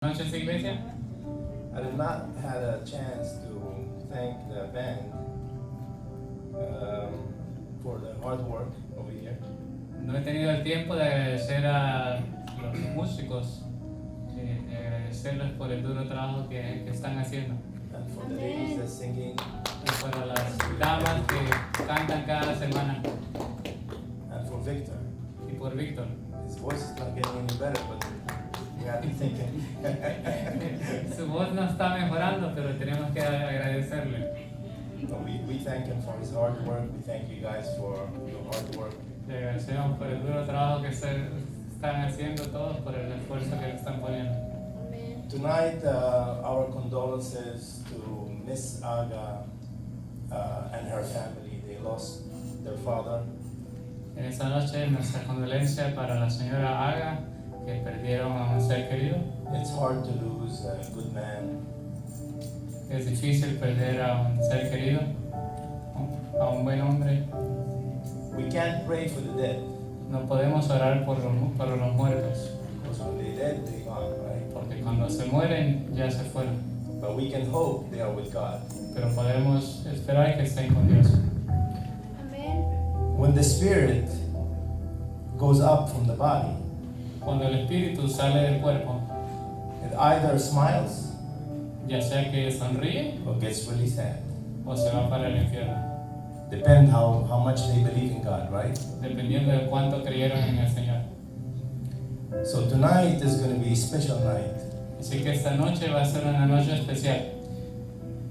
Noches, iglesia. I did not had a chance to thank the band for the hard work over here. No he tenido el tiempo de agradecer a los músicos, de agradecerles por el duro trabajo que están haciendo. And for the ladies that's singing, Y para las damas que cantan cada semana. and for Victor. Y por Víctor. His voice is not getting any better, but we have to thank him. Su voz no está mejorando, pero tenemos que agradecerle. We thank him for his hard work. We thank you guys for your hard work. Le agradecemos por el duro trabajo que están haciendo todos, por el esfuerzo que le están poniendo. Tonight, our condolences to Miss Aga and her family. They lost their father. En esta noche, nuestra condolencia para la señora Aga, que perdieron a un ser querido. It's hard to lose a good man. Es difícil perder a un ser querido, a un buen hombre. We can't pray for the dead, No podemos orar por los muertos, because when they dead, they gone, right? porque cuando se mueren ya se fueron. But we can hope they are with God. Pero podemos esperar que estén con Dios. When the spirit goes up from the body, Cuando el espíritu sale del cuerpo, it either smiles ya sea que sonríe or gets really sad. o se va para el infierno, Depend how much they believe in God, right? dependiendo de cuánto creyeron en el Señor. So tonight is going to be a special night. Así que esta noche va a ser una noche especial.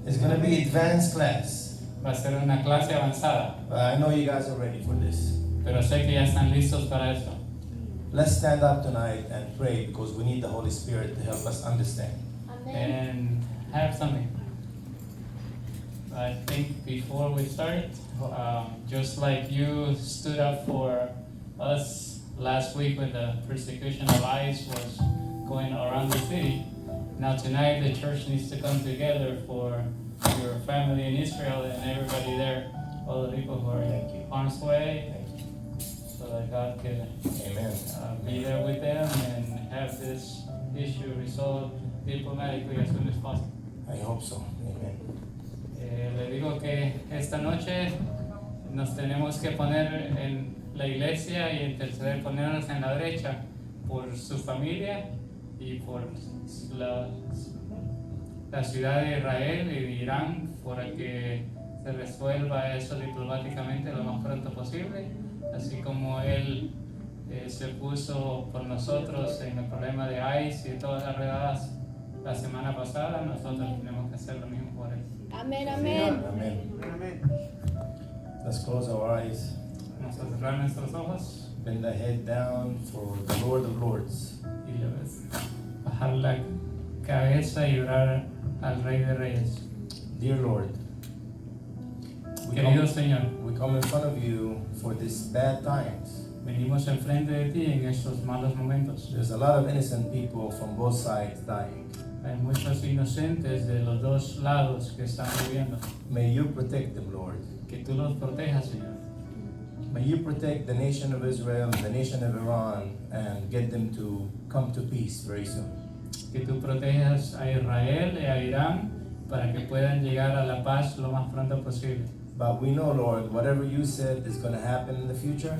It's going to be advanced class. Va a ser una clase avanzada, But I know you guys are ready for this. pero sé que ya están listos para esto. Let's stand up tonight and pray because we need the Holy Spirit to help us understand. And have something. I think before we start, just like you stood up for us last week when the persecution of ICE was going around the city, now tonight the church needs to come together for your family in Israel and everybody there, all the people who are Thank you. in harm's way, Thank you. so that God can Amen. be there with them and have this issue resolved diplomatically as soon as possible. I hope so. Amen. Le digo que esta noche nos tenemos que poner en la iglesia y interceder, ponernos en la brecha por su familia y por la ciudad de Israel y de Irán, para que se resuelva eso diplomáticamente lo más pronto posible, así como él se puso por nosotros en el problema de ICE y todas las redadas la semana pasada, nosotros tenemos que hacer lo mismo por él. Amén, amén. Amen. Let's close our eyes. Vamos a cerrar nuestros ojos Bend the head down for the Lord of Lords. y bajar la cabeza y orar al Rey de Reyes. Dear Lord, Querido Señor, we come in front of you for these bad times. venimos enfrente de ti en estos malos momentos. There's a lot of innocent people from both sides dying. Hay muchos inocentes de los dos lados que están muriendo. May you protect them, Lord. Que tú los protejas, Señor. May you protect the nation of Israel and the nation of Iran and get them to come to peace very soon. Que tú protejas a Israel y a Irán para que puedan llegar a la paz lo más pronto posible. But we know, Lord, whatever you said is going to happen in the future,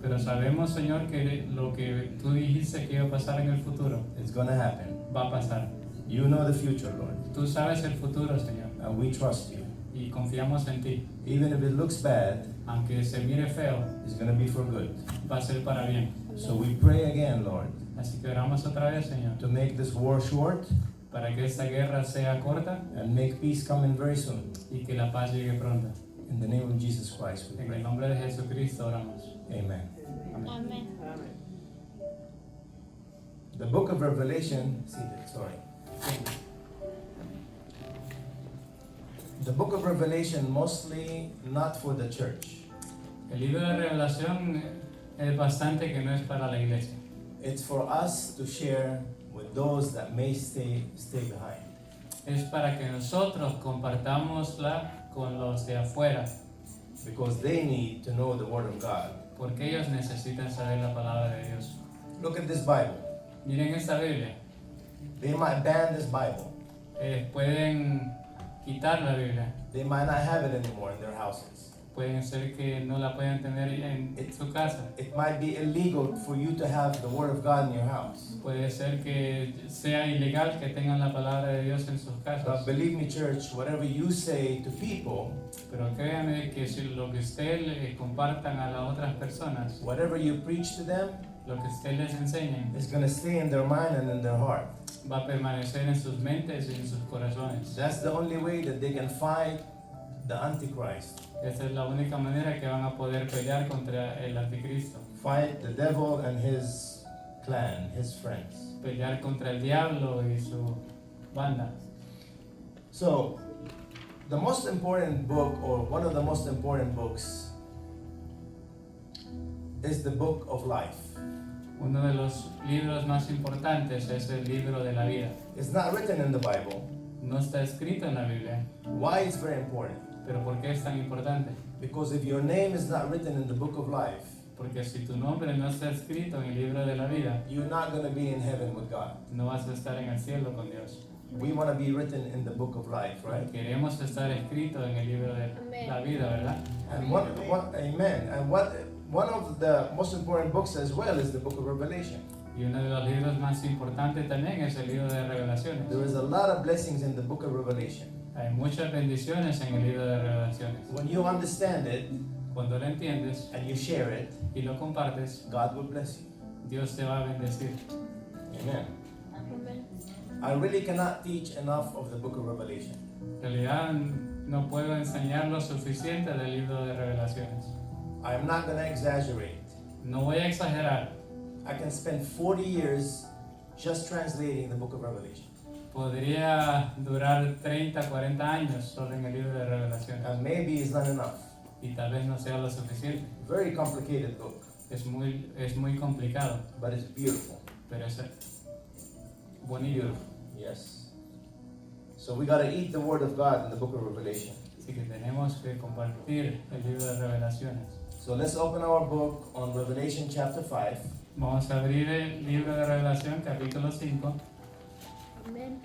Pero sabemos, Señor, que lo que tú dijiste que iba a pasar en el futuro it's going to happen. va a pasar. You know the future, Lord, Tú sabes el futuro, Señor, and we trust you. y confiamos en ti. Even if it looks bad, Aunque se mire feo, it's going to be for good. va a ser para bien. So we pray again, Lord, Así que oramos otra vez, Señor, to make this war short para que esta guerra sea corta and make peace come in very soon. y que la paz llegue pronto. In the name of Jesus Christ, we En el pray. nombre de Jesucristo oramos. Amen. Amén. Amén. The book of Revelation, the book of Revelation mostly not for the church. El libro de Revelación es bastante que no es para la iglesia. It's for us to share with those that may stay behind. Es para que nosotros compartámosla con los de afuera, Because they need to know the Word of God. porque ellos necesitan saber la palabra de Dios. Look at this Bible. Miren esta Biblia. They might ban this Bible. Pueden quitar la Biblia. They might not have it anymore in their houses. Pueden ser que no la puedan tener en su casa. It might be illegal for you to have the Word of God in your house. Puede ser que sea ilegal que tengan la palabra de Dios en sus But casas. believe me, church, whatever you say to people, Pero créanme que si lo que usted le compartan a las otras personas, whatever you preach to them, lo que usted les enseñe, is going to stay in their mind and in their heart. va a permanecer en sus mentes y en sus corazones. That's the only way that they can fight the Antichrist, Esa es la única manera que van a poder pelear contra el anticristo. fight the devil and his clan, his friends. Pelear contra el diablo y su banda. So, the most important book, or one of the most important books, is the book of life. Uno de los libros más importantes es el libro de la vida. It's not written in the Bible. No está escrito en la Biblia. Why it's very important? Pero ¿por qué es tan importante? Because if your name is not written in the book of life, Porque si tu nombre no está escrito en el libro de la vida, you're not going to be in heaven with God. no vas a estar en el cielo con Dios. We want to be written in the book of life, right? Queremos estar escrito en el libro de la vida, ¿verdad? And amen. And one of the most important books as well is the book of Revelation. Y uno de los libros más importantes también es el libro de Revelaciones. There is a lot of blessings in the book of Revelation. Hay muchas bendiciones en el libro de Revelaciones. When you understand it Cuando lo entiendes and you share it, y lo compartes, God will bless you. Dios te va a bendecir. Amen. I really cannot teach enough of the book of Revelation. En realidad no puedo enseñar lo suficiente del libro de Revelaciones. I am not going to exaggerate. No voy a exagerar. I can spend 40 years just translating the book of Revelation. Podría durar 30, 40 años solo en el libro de Revelaciones. And maybe it's not enough. Y tal vez no sea lo suficiente. Very complicated book, Es muy complicado, but it's beautiful. pero es bonito. Yes. So we got to eat the word of God in the book of Revelation. Así que tenemos que compartir el libro de Revelaciones. So let's open our book on Revelation chapter 5. Vamos a abrir el libro de Revelación, capítulo 5. Amen.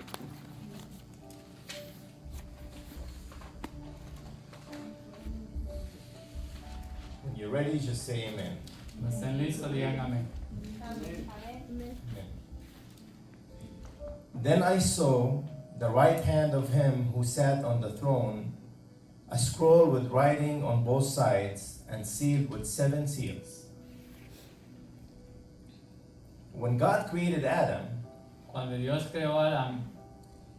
When you're ready, just say amen. Cuando estén listos, digan amén. Amen. Amen. Then I saw the right hand of him who sat on the throne, a scroll with writing on both sides and sealed with 7 seals. When God created Adam, Cuando Dios creó a Adán,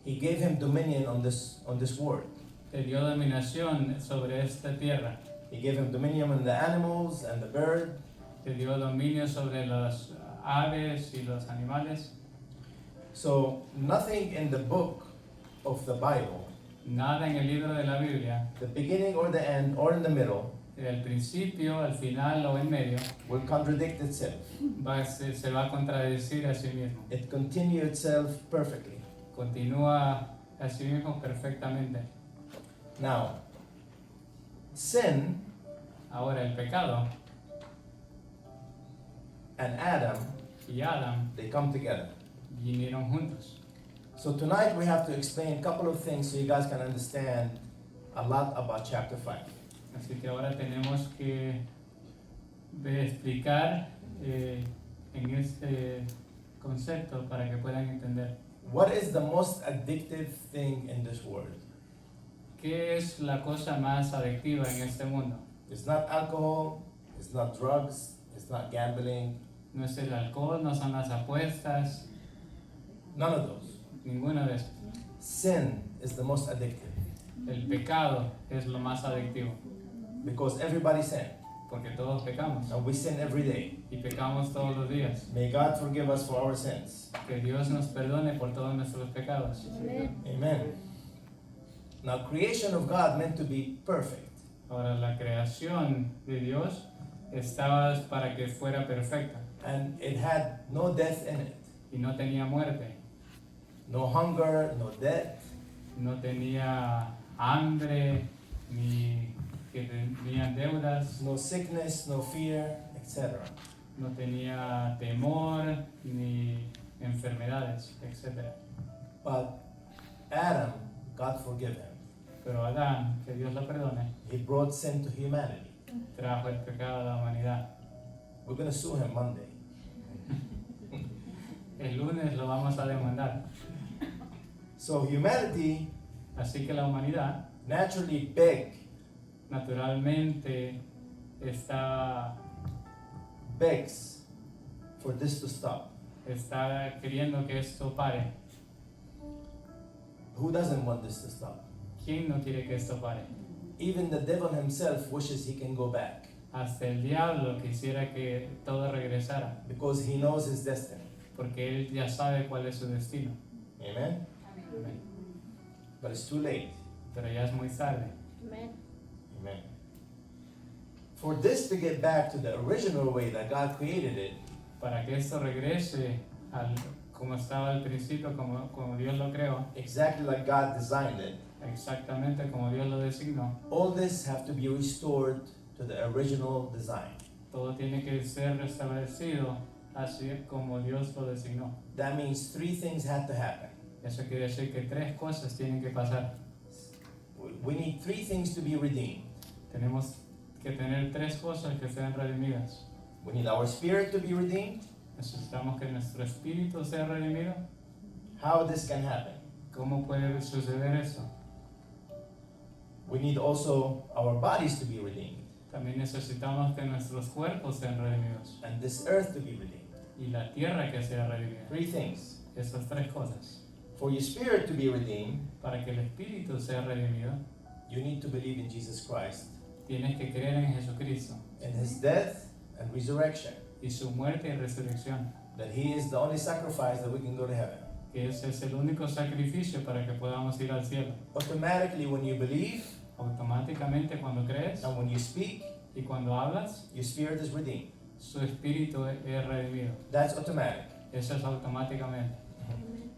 he gave him dominion on this world. le dio dominación sobre esta tierra. He gave him dominion on the animals and the bird. Le dio dominio sobre las aves y los animales. So nothing in the book of the Bible, Nada en el libro de la Biblia, the beginning or the end or in the middle, del principio, al final o en medio, will contradict itself. se va a contradecir a sí mismo. It continues itself perfectly. Continúa a sí mismo perfectamente. Now, sin Ahora el pecado and Adam, y Adán they come together. vinieron juntos. So tonight we have to explain a couple of things so you guys can understand a lot about chapter 5. Así que ahora tenemos que explicar en este concepto para que puedan entender. What is the most addictive thing in this world? ¿Qué es la cosa más adictiva en este mundo? It's not alcohol, it's not drugs, it's not gambling, No es el alcohol, no son las apuestas, none of those. ninguno de esos. Sin is the most addictive El pecado es lo más adictivo, because everybody sin porque todos pecamos and we sin every day. y pecamos todos los días. May God forgive us for our sins. Que Dios nos perdone por todos nuestros pecados. Amen. Amen. Now, creation of God meant to be perfect. Ahora, la creación de Dios estaba para que fuera perfecta And it had no death in it. y no tenía muerte, No hunger, no death, no tenía hambre, ni que tenían deudas, no sickness, no fear, etc. no tenía temor, ni enfermedades, etc. But Adam, God forgive him. Pero Adán, que Dios lo perdone, He brought sin to humanity. trajo el pecado a la humanidad. We're going to sue him Monday. El lunes lo vamos a demandar. So humanity Así que la humanidad naturally begs for this to stop. está queriendo que esto pare. Who doesn't want this to stop? ¿Quién no quiere que esto pare? Even the devil himself wishes he can go back Hasta el diablo quisiera que todo regresara, because he knows his destiny. porque él ya sabe cuál es su destino. Amen? Amén. But it's too late. Pero ya es muy tarde. Amen. Amen. For this to get back to the original way that God created it, Para que esto regrese como estaba al principio, como Dios lo creó, exactly like God designed it, exactamente como Dios lo designó, all this have to be restored to the original design. todo tiene que ser restablecido así como Dios lo designó. That means three things had to happen. Eso quiere decir que tres cosas tienen que pasar. We need three things to be redeemed. Tenemos que tener tres cosas que sean redimidas. We need our spirit to be redeemed. Necesitamos que nuestro espíritu sea redimido. How this can happen? ¿Cómo puede suceder eso? We need also our bodies to be redeemed También necesitamos que nuestros cuerpos sean redimidos and this earth to be redeemed. y la tierra que sea redimida. Three things. Esas tres cosas. For your spirit to be redeemed, Para que el espíritu sea redimido, you need to believe in Jesus Christ tienes que creer en Jesucristo and his death and resurrection, y su muerte y resurrección, that he is the only sacrifice that we can go to heaven. que ese es el único sacrificio para que podamos ir al cielo. Automatically, when you believe Automáticamente cuando crees and when you speak, y cuando hablas, your spirit is redeemed. su espíritu es redimido. That's automatic. Eso es automáticamente. Amen.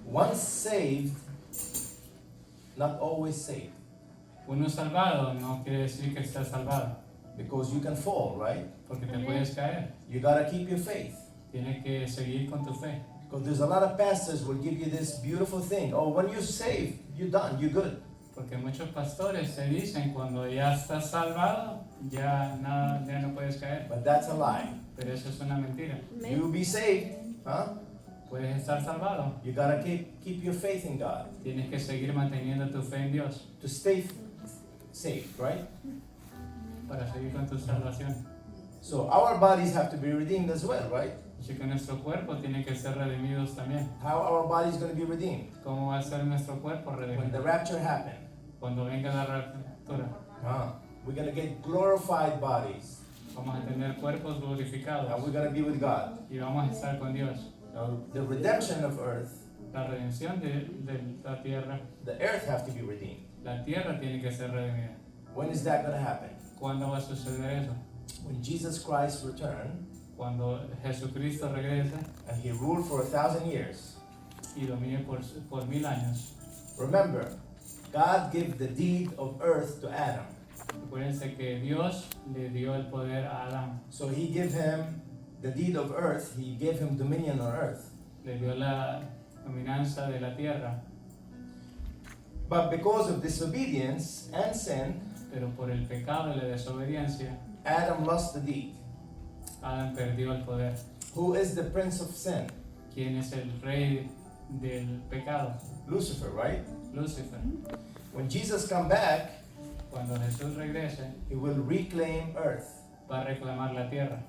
Once saved, not always saved, Uno salvado no quiere decir que está salvado, because you can fall, right? porque te Amén. puedes caer. You gotta keep your faith. Tienes que seguir con tu fe. Because there's a lot of pastors will give you this beautiful thing. Oh, when you're saved, you're done, you're good. Porque muchos pastores te dicen cuando ya estás salvado, ya no puedes caer. But that's a lie. Pero eso es una mentira. Amen. You be saved, huh? Puedes estar salvado. You gotta keep your faith in God Tienes que seguir manteniendo tu fe en Dios to stay saved, right? para seguir con tu salvación. So our bodies have to be redeemed as well, right? Así que nuestro cuerpo tiene que ser redimidos también. How our bodies going to be redeemed? ¿Cómo va a ser nuestro cuerpo When the redimido? rapture happens. Cuando venga la raptura, We're going to get glorified bodies. vamos a tener cuerpos And glorificados we're going to be with God. y vamos a estar con Dios. Now, the redemption of earth, La redención de la tierra, the earth have to be redeemed. la tierra tiene que ser redimida. When is that going to happen? ¿Cuándo va a suceder eso? When Jesus Christ return Cuando Jesucristo regrese and he ruled for 1,000 years. y domine por 1000 años. Remember, God gave the deed of earth to Adam. Acuérdense que Dios le dio el poder a Adán, So he gave him the deed of earth. He gave him dominion on earth. le dio la dominancia de la tierra, But because of disobedience and sin, pero por el pecado y la desobediencia, Adam lost the deed. Adán perdió el poder. Who is the prince of sin? ¿Quién es el rey del pecado? Lucifer, right? Lucifer. When Jesus come back, Cuando Jesús regrese, he will reclaim earth va a reclamar la tierra,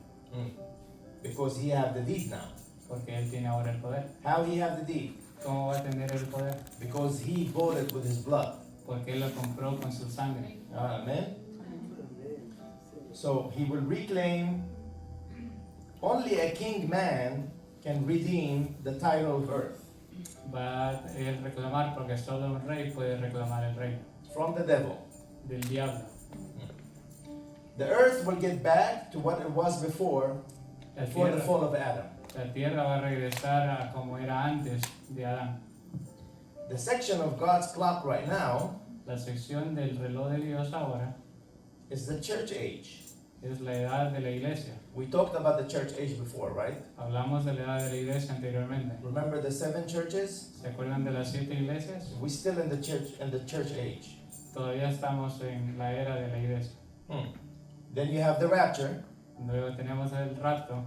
because he have the deed now. porque Él tiene ahora el poder. How he have the deed? ¿Cómo va a tener el poder? Because he bought it with his blood. Porque Él lo compró con su sangre. Amen. So he will reclaim. Only a king man can redeem the title of earth Va a él reclamar, porque solo un rey puede reclamar el reino from the devil. del diablo. The earth will get back to what it was before La the tierra, fall of Adam. la tierra va a regresar a como era antes de Adán. The section of God's clock right now La sección del reloj de Dios ahora is the church age. es la edad de la iglesia. We talked about the church age before, right? Hablamos de la edad de la iglesia anteriormente. Remember the 7 churches? ¿Se acuerdan de las 7 iglesias? We're still in the church age. Todavía estamos en la era de la iglesia. Then you have the rapture, Luego tenemos el rapto.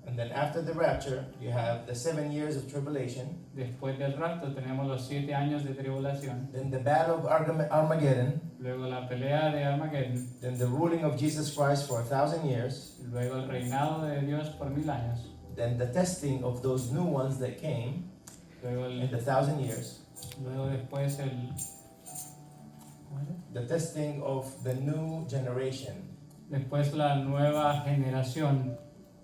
and then after the rapture, you have the 7 years of tribulation, Después del rapto tenemos los 7 años de tribulación. then the battle of Armageddon, Luego la pelea de Armageddon. then the ruling of Jesus Christ for 1,000 years, Luego el reinado de Dios por 1000 años. then the testing of those new ones that came Luego, in the 1,000 years, luego después the testing of the new generation. después la nueva generación.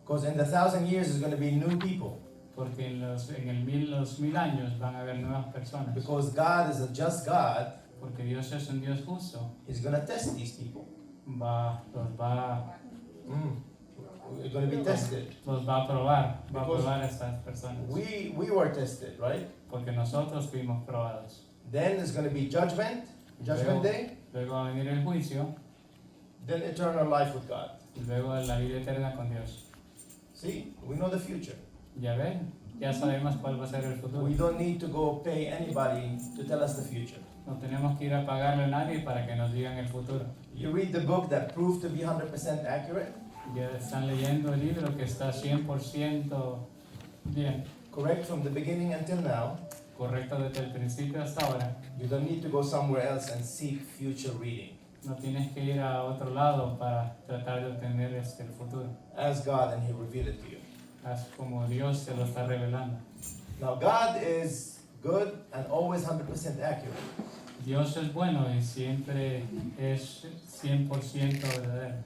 Because in the 1,000 years, there's going to be new people. Porque en los 1000 años van a haber nuevas personas. Because God is a just God, Porque Dios es un Dios justo. He's going to test these people. Los va We're going to be tested. los va a probar. Va a Because probar a estas personas. We were tested, right? Porque nosotros fuimos probados. Then there's going to be Judgment Day, Luego va a venir el juicio. then eternal life with God. Y luego la vida eterna con Dios. See, we know the future. Ya ven, ya sabemos cuál va a ser el futuro. We don't need to go pay anybody to tell us the future. No tenemos que ir a pagarle a nadie para que nos digan el futuro. You read the book that proved to be 100% accurate, Ya están leyendo el libro que está 100% bien, correct from the beginning until now. correcto desde el principio hasta ahora. You don't need to go somewhere else and seek future reading. No tienes que ir a otro lado para tratar de obtener el futuro. Ask God and He'll reveal it to you. Haz como Dios te lo está revelando. Now, God is good and always 100% accurate. Dios es bueno y siempre es 100% verdadero.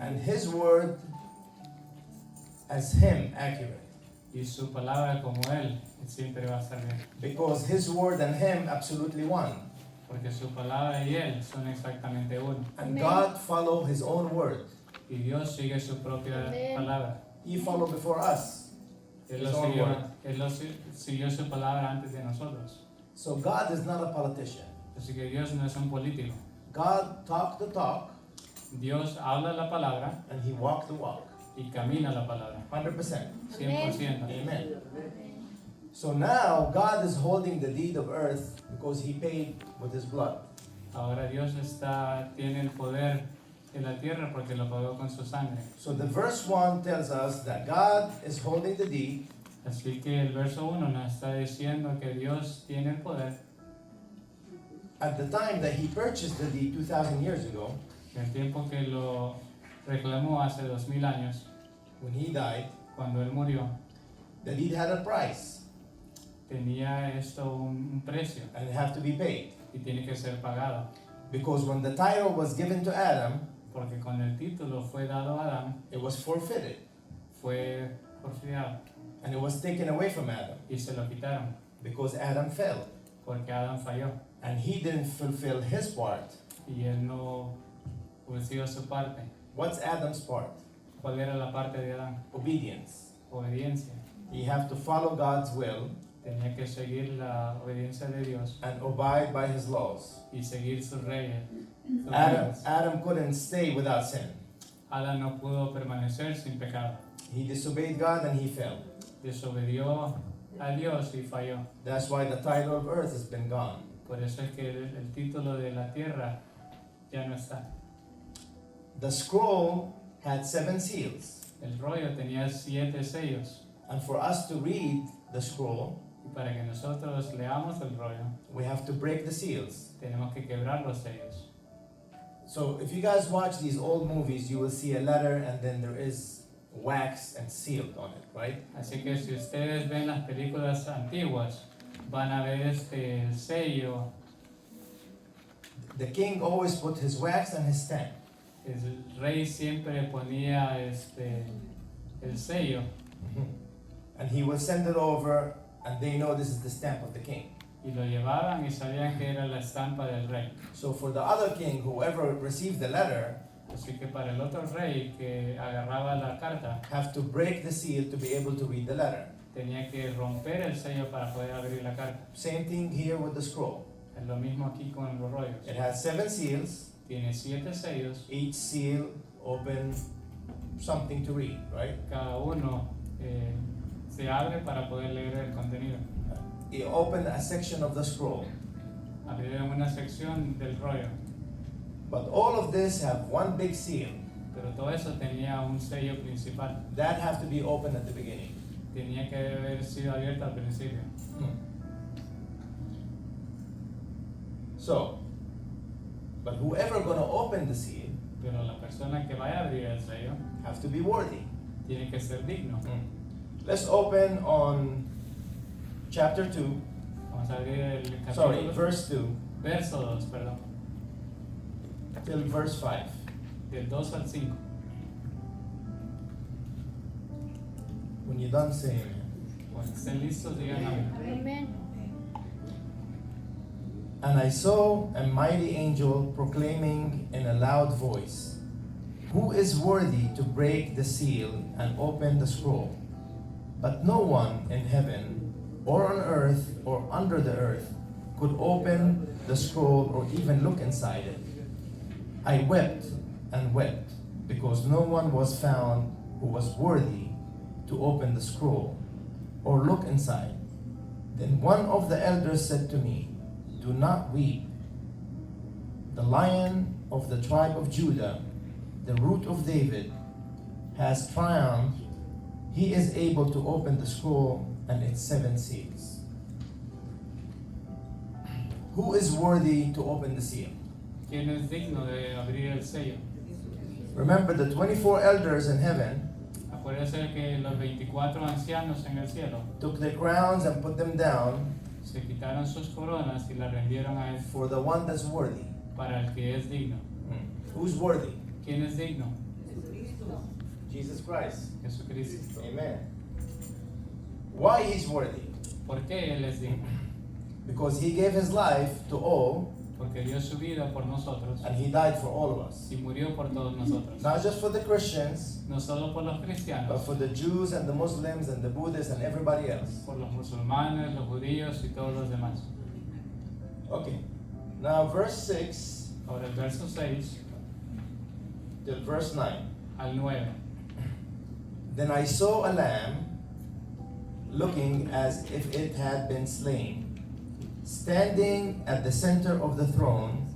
And His word as Him accurate. Y su palabra como Él siempre va a estar bien. Because His word and Him absolutely one. Porque su palabra y Él son exactamente uno. And Amen. God follow His own word. Y Dios sigue su propia Amen. palabra. He followed before us. Él His lo own siguió, word. siguió su palabra antes de nosotros. So God is not a politician. Así que Dios no es un político. God talked the talk Dios habla la palabra and He walked the walk. y camina la palabra. 100%. 100%. Amen. So now God is holding the deed of earth because He paid with His blood. Ahora Dios tiene el poder de la tierra porque lo pagó con su sangre. So the verse 1 tells us that God is holding the deed. Así que el verso 1 nos está diciendo que Dios tiene el poder. At the time that He purchased the deed 2,000 years ago, En el tiempo que lo reclamó hace 2000 años, when He died, cuando Él murió, the deed had a price tenía esto un precio and it had to be paid. y tiene que ser pagado. Because when the title was given to Adam, Porque cuando el título fue dado a Adán, it was forfeited fue porfiado and it was taken away from Adam y se lo quitaron because Adam fell porque Adán falló and he didn't fulfill his part. y él no cumplió su parte. What's Adam's part? ¿Cuál era la parte de Adán? Obedience. Obediencia. You have to follow God's will Tenía que seguir la obediencia de Dios and abide by His laws. y seguir sus reyes. sus Adam, reglas. Adam couldn't stay without sin. Adán no pudo permanecer sin pecado. He disobeyed God and he fell. Desobedió a Dios y falló. That's why the title of earth has been gone. Por eso es que el título de la tierra ya no está. The scroll had 7 seals. El rollo tenía 7 sellos. And for us to read the scroll, Y para que nosotros leamos el rollo, we have to break the seals. tenemos que quebrar los sellos. So if you guys watch these old movies, you will see a letter and then there is wax and sealed on it, right? Así que si ustedes ven las películas antiguas, van a ver este sello. The king always put his wax and his stamp. El rey siempre ponía el sello And he will send it over and they know this is the stamp of the king. y lo llevaban y sabían que era la estampa del rey. So for the other king, whoever received the letter, Así que para el otro rey que agarraba la carta, have to break the seal to be able to read the letter. tenía que romper el sello para poder abrir la carta. Same thing here with the scroll. Es lo mismo aquí con los rollos. It has 7 seals, Tiene 7 sellos, Each seal open something to read, right? cada uno se abre para poder leer el contenido. He opened a section of the scroll. Abrieron una sección del rollo, But all of this have one big seal. pero todo eso tenía un sello principal. That have to be opened at the beginning. Tenía que haber sido abierto al principio. So, but whoever gonna open the seal Pero la persona que vaya a abrir el sello have to be worthy. tiene que ser digno. Let's open on chapter 2, Vamos a abrir el sorry, capítulo, verse 2 verso 2, perdón, till verse 5. del 2 al 5. When you're done saying it. Cuando estén listos, digan amén. Amen. And I saw a mighty angel proclaiming in a loud voice, "Who is worthy to break the seal and open the scroll?" But no one in heaven or on earth or under the earth could open the scroll or even look inside it. I wept and wept because no one was found who was worthy to open the scroll or look inside. Then one of the elders said to me, "Do not weep. The Lion of the tribe of Judah, the Root of David, has triumphed. He is able to open the scroll and its 7 seals." Who is worthy to open the seal? ¿Quién es digno de abrir el sello? Remember the 24 elders in heaven Acuérdense que los 24 ancianos en el cielo took their crowns and put them down se quitaron sus coronas y las rendieron a él for the one that's worthy. para el que es digno. Who's worthy? ¿Quién es digno? Jesus Christ. Jesucristo. Amen. Why he's worthy? ¿Por qué él es digno? Because he gave his life to all Porque dio su vida por nosotros and he died for all of us. y murió por todos nosotros. Not just for the Christians, No solo por los but cristianos, for the Jews and the Muslims and the Buddhists and everybody else. por los musulmanes, los judíos y todos los demás. Okay. Now verse 6 Ahora el verso 6 till verse 9. al 9. Then I saw a lamb looking as if it had been slain, standing at the center of the throne,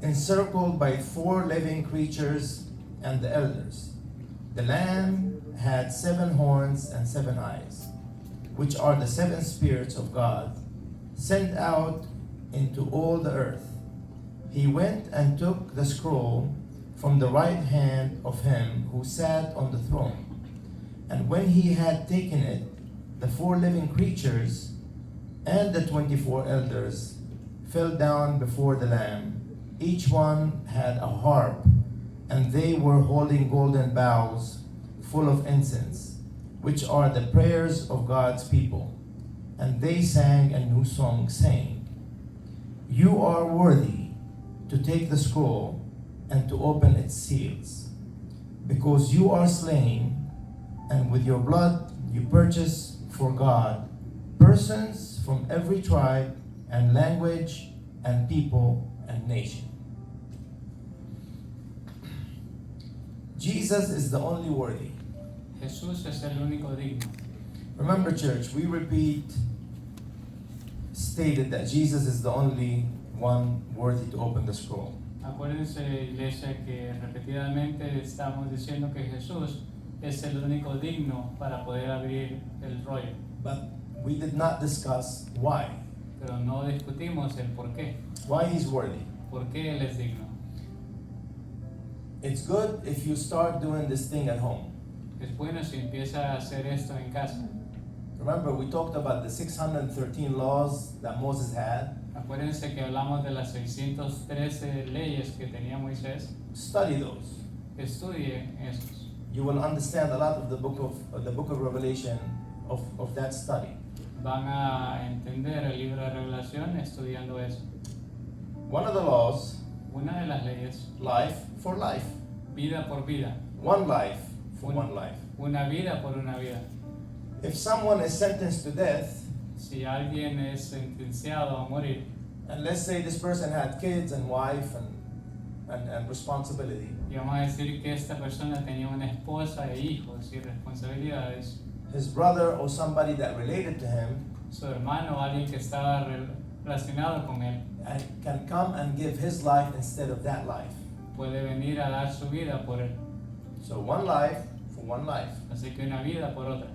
encircled by 4 living creatures and the elders. The lamb had 7 horns and 7 eyes, which are the 7 spirits of God, sent out into all the earth. He went and took the scroll from the right hand of him who sat on the throne. And when he had taken it, the 4 living creatures and the 24 elders fell down before the Lamb. Each one had a harp, and they were holding golden bowls full of incense, which are the prayers of God's people. And they sang a new song, saying, "You are worthy to take the scroll and to open its seals, because you are slain, and with your blood you purchase for God persons from every tribe and language and people and nation." Jesus is the only worthy. Jesús es el único digno. Remember, church, we stated that Jesus is the only one worthy to open the scroll. Acuérdense, iglesia, que repetidamente estamos diciendo que Jesús es el único digno para poder abrir el rollo. But we did not discuss why. Pero no discutimos el por qué. Why he's worthy. ¿Por qué él es digno? It's good if you start doing this thing at home. Es bueno si empieza a hacer esto en casa. Remember, we talked about the 613 laws that Moses had. Acuérdense que hablamos de las 613 leyes que tenía Moisés. Study those. Estudie esos. You will understand a lot of the book of Revelation of that study. Van a entender el libro de Revelación estudiando eso. One of the laws, Una de las leyes, life for life. vida por vida. One life for Un- one life. Una vida por una vida. If someone is sentenced to death, Si alguien es sentenciado a morir, and let's say this person had kids and wife and and responsibility. Y vamos a decir que esta persona tenía una esposa e hijos y responsabilidades. His brother or somebody that related to him Su hermano o alguien que estaba relacionado con él and can come and give his life instead of that life. puede venir a dar su vida por él. So one life for one life. Así que una vida por otra.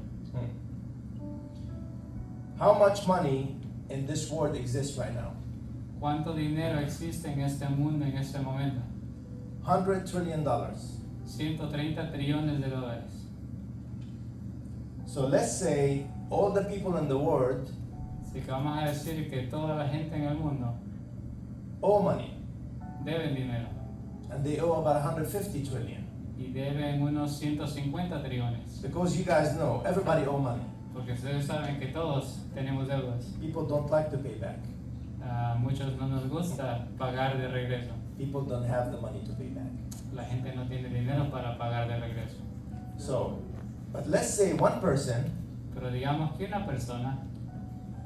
How much money in this world exists right now? ¿Cuánto dinero existe en este mundo en este momento? $100 trillion. 130 trillones de dólares. So let's say all the people in the world Así que vamos a decir que toda la gente en el mundo owe money, deben dinero and they owe about 150 trillion. y deben unos 150 trillones. Because you guys know, everybody owe money. Porque ustedes saben que todos tenemos deudas. People don't like to pay back. A muchos no nos gusta pagar de regreso. People don't have the money to pay back. La gente no tiene dinero para pagar de regreso. So, but let's say one person Pero digamos que una persona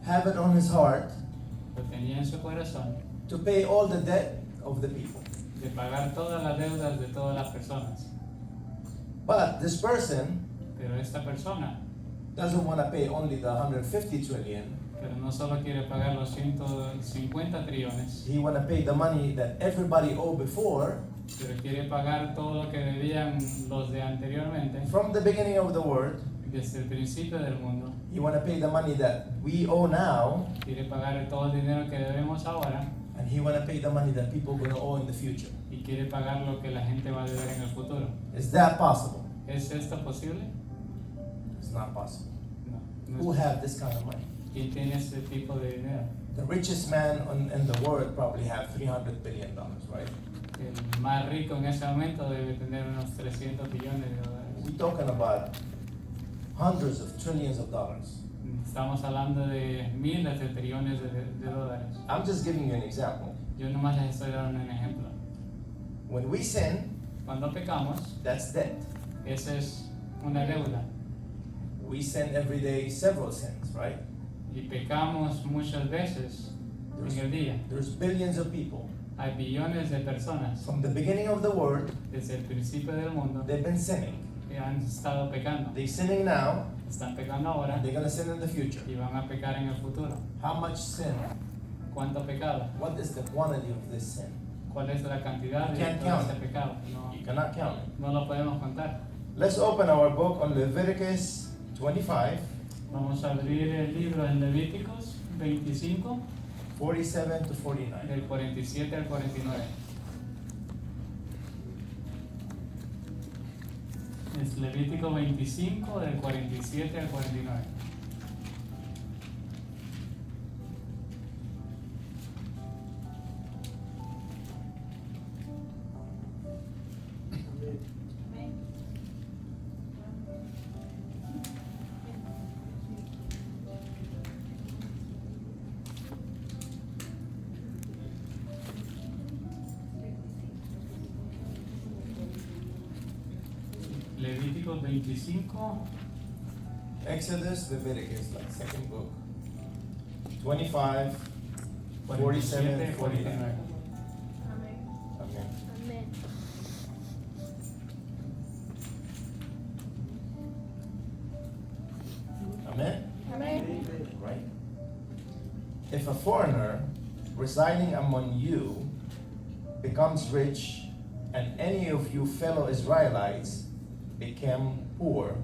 have it on his heart lo tenía en su corazón to pay all the debt of the people. de pagar todas las deudas de todas las personas. But this person Pero esta persona, doesn't want to pay only the 150 trillion. pero no solo quiere pagar los 150 trillones, He want to pay the money that everybody owed before pero quiere pagar todo lo que debían los de anteriormente, from the beginning of the world. desde el principio del mundo. He want to pay the money that we owe now, Quiere pagar todo el dinero que debemos ahora and he want to pay the money that people are going to owe in the future. y quiere pagar lo que la gente va a deber en el futuro. Is that possible? ¿Es esto posible? It's not possible. No. Who No es- have this kind of money? ¿Quién tiene este tipo de dinero? The richest man in the world probably have $300 billion, right? El más rico en ese momento debe tener unos 300 billones de dólares. We're talking about hundreds of trillions of dollars. Estamos hablando de miles de trillones de dólares. I'm just giving you an example. Yo nomás les estoy dando un ejemplo. When we sin, Cuando pecamos, that's debt. esa es una deuda. We sin every day several sins, right? Y pecamos muchas veces en el día. There's billions of people. Hay billones de personas From the beginning of the world, desde el principio del mundo they've been sinning. que han estado pecando. They're sinning now, Están pecando ahora they're going to sin in the future. y van a pecar en el futuro. How much sin? ¿Cuánto pecado? What is the quantity of this sin? ¿Cuál es la cantidad You de can't todo count este it. pecado? No, You cannot count it. no lo podemos contar. Let's open our book on Leviticus 25, Vamos a abrir el libro en Levíticos 25, 47 to 49. del 47 al 49. Es Levítico 25, del 47 al 49. Levítico 25, Exodus, Leviticus, like second book. 25, 47, 47 al 49. 49. Amén. Amen. Amén. Amen? Amén. Right? If a foreigner residing among you becomes rich, and any of you fellow Israelites become poor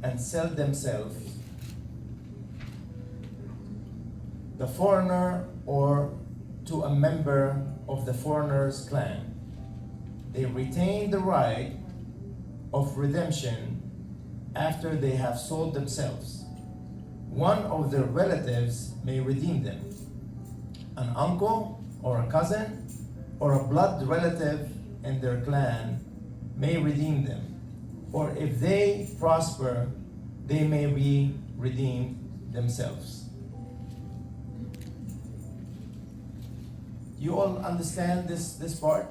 and sell themselves, the foreigner or to a member of the foreigner's clan, they retain the right of redemption after they have sold themselves. One of their relatives may redeem them. An uncle or a cousin or a blood relative in their clan may redeem them. Or if they prosper, they may be redeemed themselves. You all understand this part?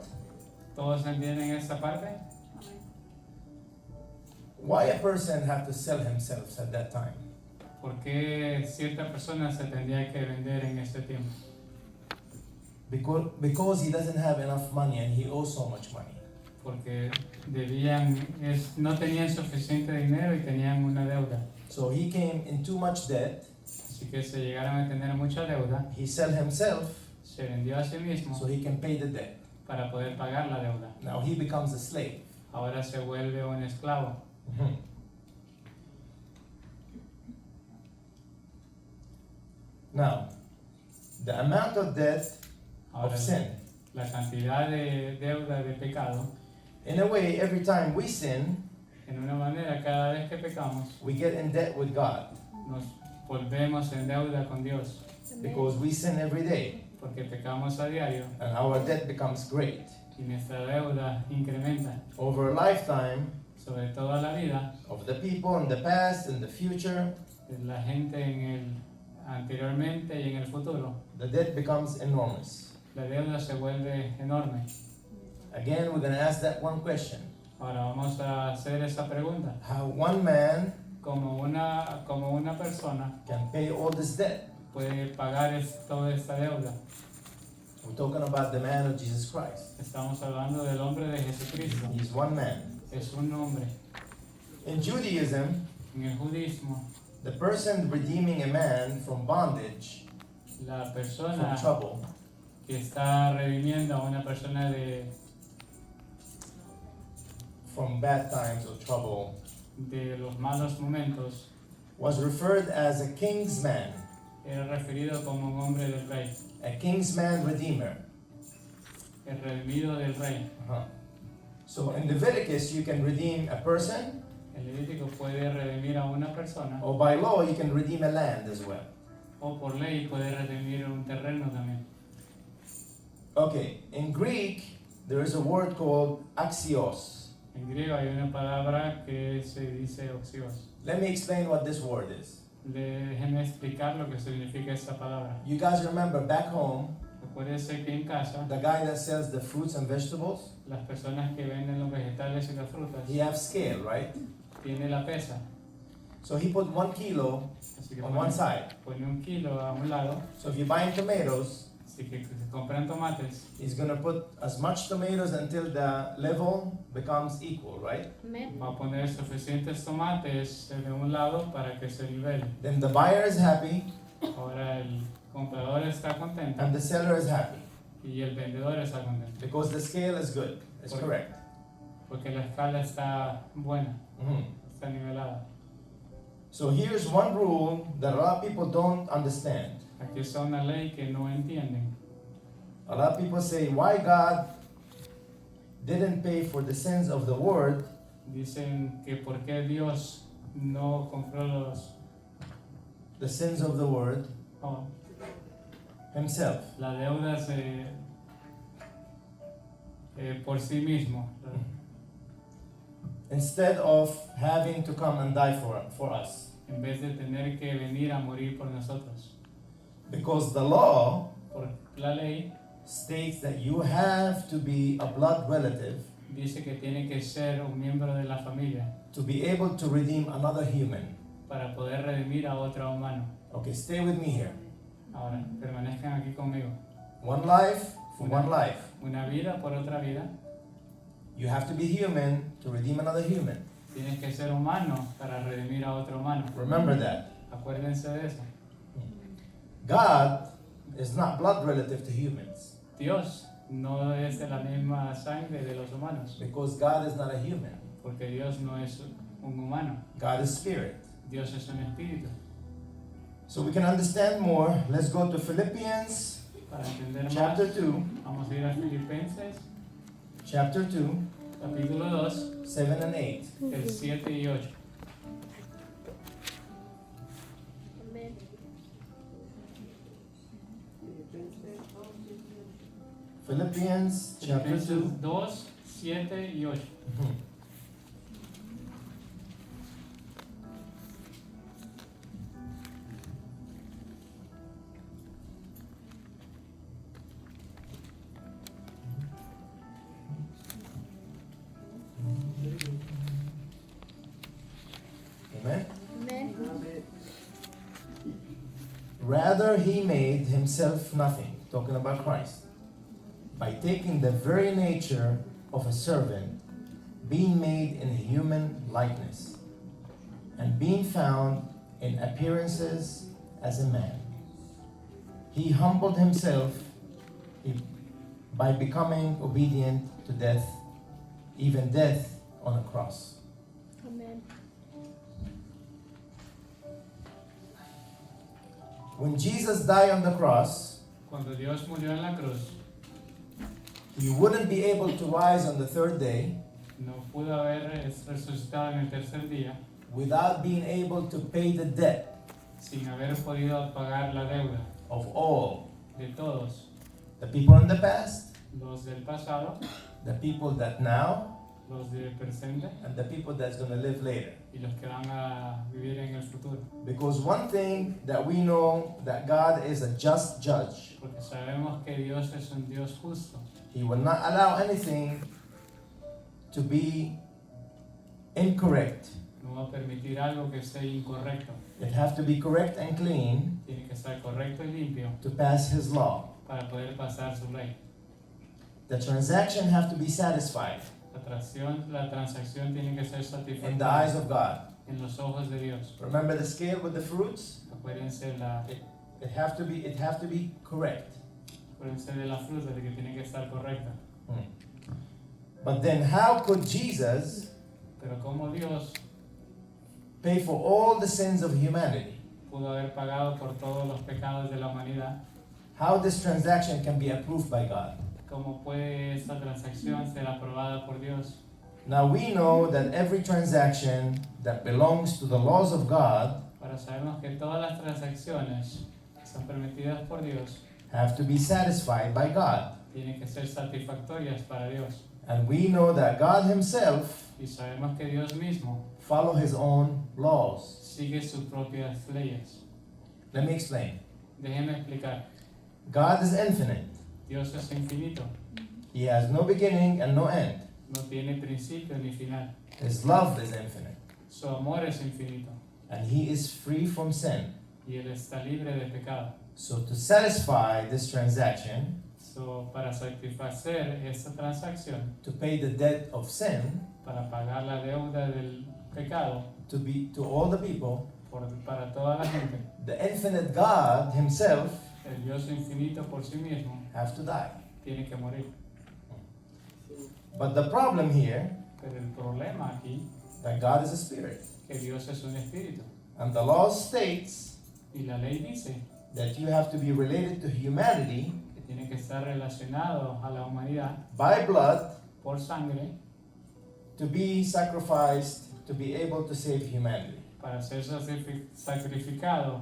¿Todos entienden esta parte? Why a person have to sell himself at that time? ¿Por qué cierta persona se tendría que vender en este tiempo? because he doesn't have enough money and he owes so much money. porque no tenían suficiente dinero y tenían una deuda. So he came in too much debt. Así que se llegaron a tener mucha deuda, He sold himself se vendió a sí mismo so he can pay the debt. para poder pagar la deuda. Now he becomes a slave. Ahora se vuelve un esclavo. Now, the amount of debt Ahora of sin. la cantidad de deuda de pecado, In a way, every time we sin, en una manera, cada vez que pecamos, we get in debt with God nos volvemos en deuda con Dios, because we sin every day porque pecamos a diario and our debt becomes great. y nuestra deuda incrementa Over a lifetime sobre toda la vida. of the people in the past and the future, La gente anteriormente y en el futuro, the debt becomes enormous. la deuda se vuelve enorme. Again, we're going to ask that one question. Ahora vamos a hacer esa pregunta. How one man Como una persona can pay all this debt? puede pagar toda esta deuda? We're talking about the man of Jesus Christ. Estamos hablando del hombre de Jesucristo. He's one man. Es un hombre. In Judaism, En el judaísmo, the person redeeming a man from bondage, la from persona trouble, que está redimiendo a una persona from bad times or trouble, de los malos momentos, was referred as a king's man, era referido como un hombre del rey, a king's man redeemer. el redimido del rey. Uh-huh. So in Leviticus, you can redeem a person, El Levítico puede redimir a una persona, or by law, you can redeem a land as well. o por ley puede redimir un terreno también. Okay, in Greek, there is a word called axios. En griego hay una palabra que se dice oxios. Let me explain what this word is. Déjenme explicar lo que significa esta palabra. You guys remember back home, Acuérdense que en casa, the guy that sells the fruits and vegetables, las personas que venden los vegetales y las frutas he has scale, right? tiene la pesa. So he put 1 kilo Así que on one side. pone un kilo a un lado. So if you're buying tomatoes, Así que se compran tomates. he's gonna put as much tomatoes until the level becomes equal, right? Va a poner suficientes tomates de un lado para que se nivele. Then the buyer is happy Ahora el comprador está contento and the seller is happy y el vendedor está contento. because the scale is good, it's Porque- correct. Porque la escala está buena, Mhm. está nivelada. So here's one rule that a lot of people don't understand. Aquí está una ley que no entienden. A lot of people say, why God didn't pay for the sins of the world Dicen que por qué Dios no compró the sins of the world oh, himself. las deudas por sí mismo, Instead of having to come and die for us. en vez de tener que venir a morir por nosotros. Because the law Por la ley states that you have to be a blood relative dice que tiene que ser un miembro de la familia to be able to redeem another human. para poder redimir a otro humano. Okay, stay with me here. Ahora, permanezcan aquí conmigo. One life for one life. Una vida por otra vida. You have to be human to redeem another human. Tienes que ser humano para redimir a otro humano. Remember that. Acuérdense de eso. God is not blood relative to humans Dios no es de la misma sangre de los humanos, because God is not a human. porque Dios no es un humano. God is spirit. Dios es un espíritu. So we can understand more. Let's go to Philippians Para entender más, chapter 2, vamos a ir a Filipenses, chapter 2, capítulo 2, 7 and 8. el 7 y 8. Amén. Philippians chapter 2. Filipenses 2, 7 y 8. Mhm. Amen. Amén. Rather, he made himself nothing, talking about Christ, by taking the very nature of a servant, being made in human likeness, and being found in appearances as a man. He humbled himself by becoming obedient to death, even death on a cross. Amen. When Jesus died on the cross, Cuando Dios murió en la cruz, he wouldn't be able to rise on the third day no pudo haber resucitado en el tercer día without being able to pay the debt sin haber podido pagar la deuda of all de todos, the people in the past, los del pasado, the people that now, los del presente and the people that's going to live later. y los que van a vivir en el futuro. Because one thing that we know, that God is a just judge. Porque sabemos que Dios es un Dios justo. He will not allow anything to be incorrect. No va a permitir algo que esté incorrecto. It have to be correct and clean Tiene que estar correcto y limpio to pass his law. para poder pasar su ley. The transaction have to be satisfied La transacción tiene que ser in the eyes satisfactoria of God. en los ojos de Dios. Remember the scale with the fruits? Acuérdense, It have to be correct. acuérdense de la fruta, de que tiene que estar correcta. But then how could Jesus Pero como Dios pay for all the sins of humanity? pudo haber pagado por todos los pecados de la humanidad, How this transaction can be approved by God? ¿cómo puede esta transacción ser aprobada por Dios? Now we know that every transaction that belongs to the laws of God Para sabernos que todas las transacciones que son permitidas por Dios have to be satisfied by God. tienen que ser satisfactorias para Dios. And we know that God himself Y sabemos que Dios mismo follow his own laws. sigue sus propias leyes. Let me explain. Déjenme explicar. God is infinite. Dios es infinito, He has no beginning and no end. no tiene principio ni final. His love is infinite. Su amor es infinito And he is free from sin. y Él está libre de pecado. So to satisfy this transaction, Para satisfacer esta transacción, to pay the debt of sin, para pagar la deuda del pecado to all the people, para toda la gente, the infinite God himself el Dios infinito por sí mismo have to die. tiene que morir. But the problem here, Pero el problema aquí that God is a spirit. que Dios es un espíritu And the law states y la ley dice that you have to be related to humanity que tiene que estar relacionado a la humanidad by blood por sangre to be sacrificed to be able to save humanity. para ser sacrificado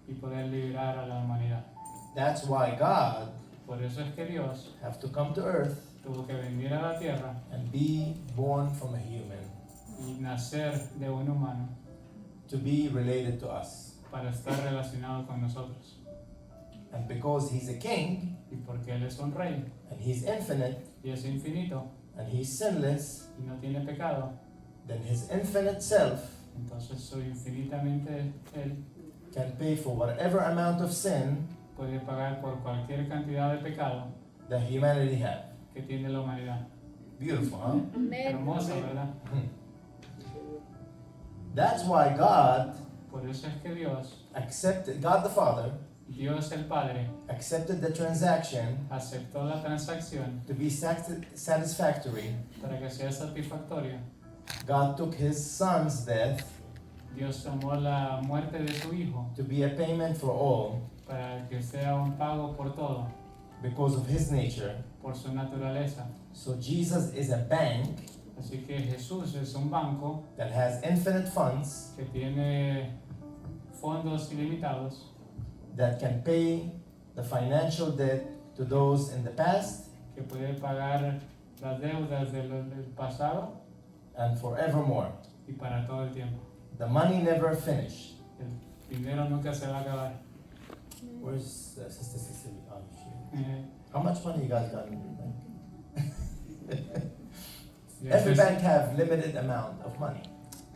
y poder liberar a la humanidad. That's why God Por eso es que Dios have to come to earth tuvo que venir a la tierra and be born from a human y nacer de un humano to be related to us. para estar relacionado con nosotros. And because he's a king Y porque Él es un rey and he's infinite y es infinito and he's sinless, y no tiene pecado, then his infinite self entonces su infinitamente Él can pay for whatever amount of sin puede pagar por cualquier cantidad de pecado that humanity have. que tiene la humanidad. Beautiful, huh? Amen. Hermosa, ¿verdad? That's why God Por eso es que Dios, God the Father, Dios el Padre, accepted the transaction aceptó la transacción to be satisfactory. para que sea satisfactoria. God took his son's death Dios tomó la muerte de su Hijo to be a payment for all para que sea un pago por todo, because of his nature. por su naturaleza. So Jesus is a bank Así que Jesús es un banco that has infinite funds que tiene fondos ilimitados that can pay the financial debt to those in the past que puede pagar las deudas del pasado and forevermore. y para todo el tiempo. The money never finished. El dinero nunca se va a acabar. Where's Sister Cecilia? Oh, she. Eh, How much money you guys got in your bank? y Every entonces, bank have limited amount of money.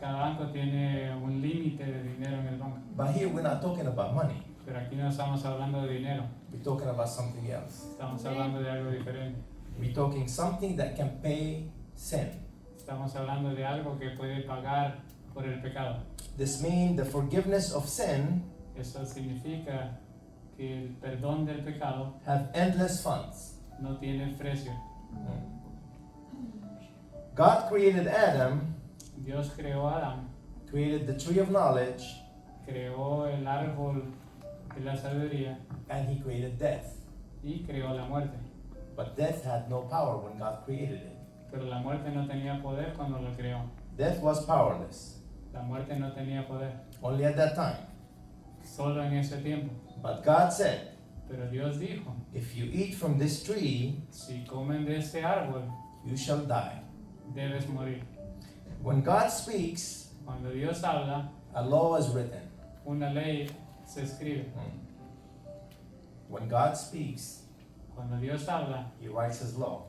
cada banco tiene un límite de dinero en el banco, But here we're not talking about money. pero aquí no estamos hablando de dinero, We're talking about something else. estamos hablando de algo diferente. We're talking something that can pay sin. Estamos hablando de algo que puede pagar por el pecado. This means the forgiveness of sin Eso significa que el perdón del pecado have endless funds. no tiene precio. God created Adam, Dios creó a Adán, created the tree of knowledge, creó el árbol de la sabiduría and he created death. y creó la muerte. But death had no power when God created it. Pero la muerte no tenía poder cuando lo creó. Death was powerless, La muerte no tenía poder, only at that time. solo en ese tiempo. But God said, Pero Dios dijo, if you eat from this tree, si comen de ese árbol, you shall die. debes morir. When God speaks, Cuando Dios habla, a law is written. una ley se escribe. When God speaks, Cuando Dios habla, he writes his law.